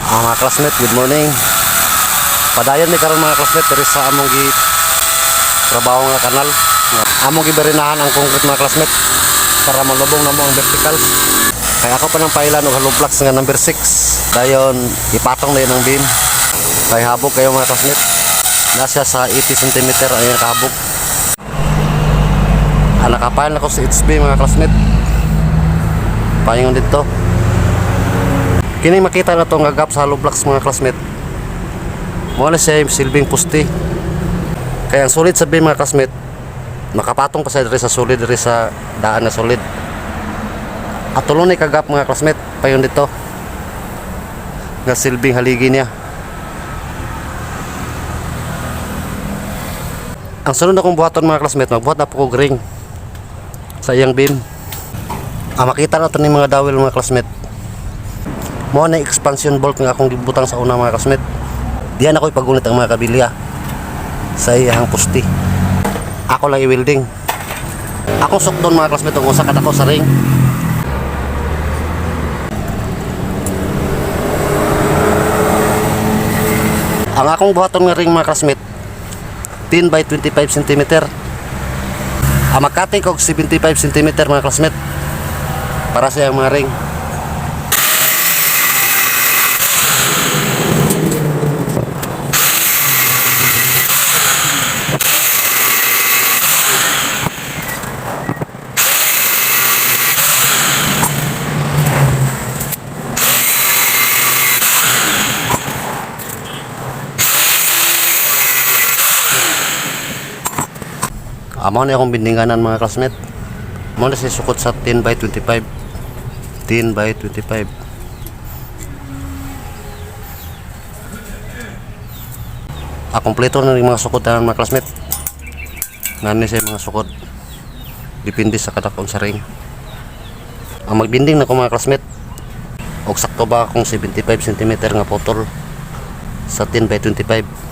Mga classmate, good morning. Padayon ni karon mga classmate diri sa among gi trabaho nga kanal. Among giberinahan ang concrete mga classmate para malubong na mo ang verticals. Kaya ako pa nang pailan og hollow blocks nga number 6. Dayon ipatong na yun ang beam. Kay habog kayo mga classmate. Nasa sa 80 cm ay nakahabog. Nakapail na ko sa HB mga classmate. Paingon dito. Kini makita na to nga gap sa hollow blocks mga classmate. Mo na siya silbing pusti. Kaya ang solid sa beam mga classmate, nakapatong pa sa diri sa solid diri sa daan na solid. At tulon ni kagap mga classmate, payon dito. Nga silbing haligi niya. Ang sunod akong buhaton mga classmate, magbuhat na po ko ring sa iyang beam. Makita na to ni mga dawil mga classmate. Mo na expansion bolt nga akong gibutang sa una mga classmate. Diyan ako ipagunit ang mga kabilya sa iyang pusti. Ako lang i-welding. Akong sukdon mga classmate kung usa ka dako sa ring. Ang akong buhaton nga ring mga classmate 10 by 25 cm. Makati ko 75 cm mga classmate para sa iyang mga ring. Amo na akong bindinganan mga classmate. Amo na siya sukot sa 10 by 25. 10 by 25. Kompleto na rin mga sukot na mga classmate. Nani siya mga sukot. Depende sa kadakon sa ring. Ang magbinding na ko mga classmate. Og sakto ba akong 75 cm nga putol sa 10 by 25.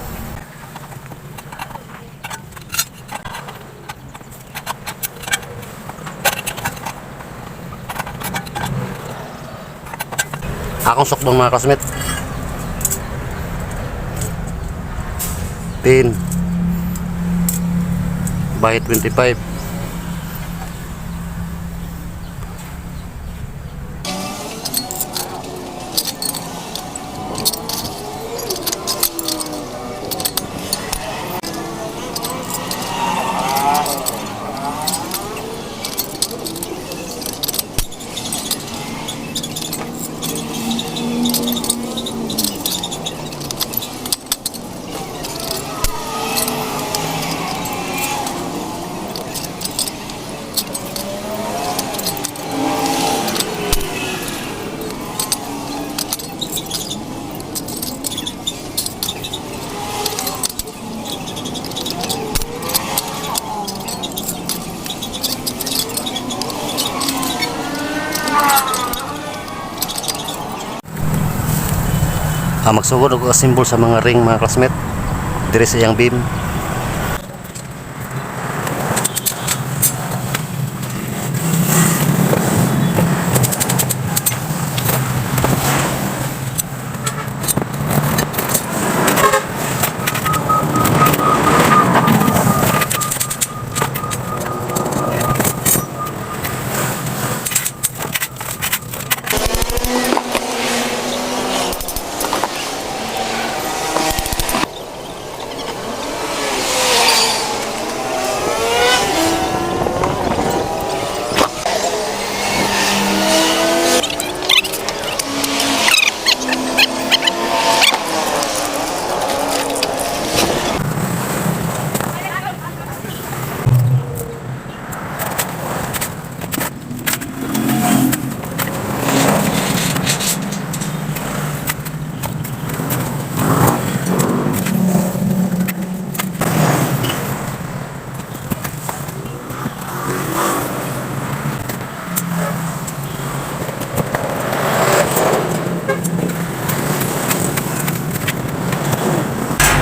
Akong sukdon mga classmate 10 by 25. Magsugod ako simbol sa mga ring mga classmate diri sa iyang beam.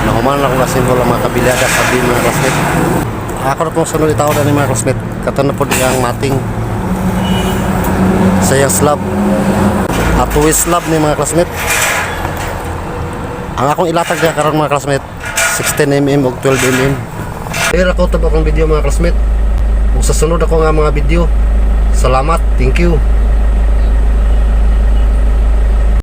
Nahuman ako nga simbol ang mga kabilyada sa beam mga classmate. Ako na pong sunod itaw na ni mga classmate. Kato na po diyang mating sa iyang slab. At twist slab ni mga classmate. Ang akong ilatag na karon mga classmate 16mm o 12mm. Pero ako ito akong video mga classmate. Kung sa sunod ako nga mga video. Salamat, thank you.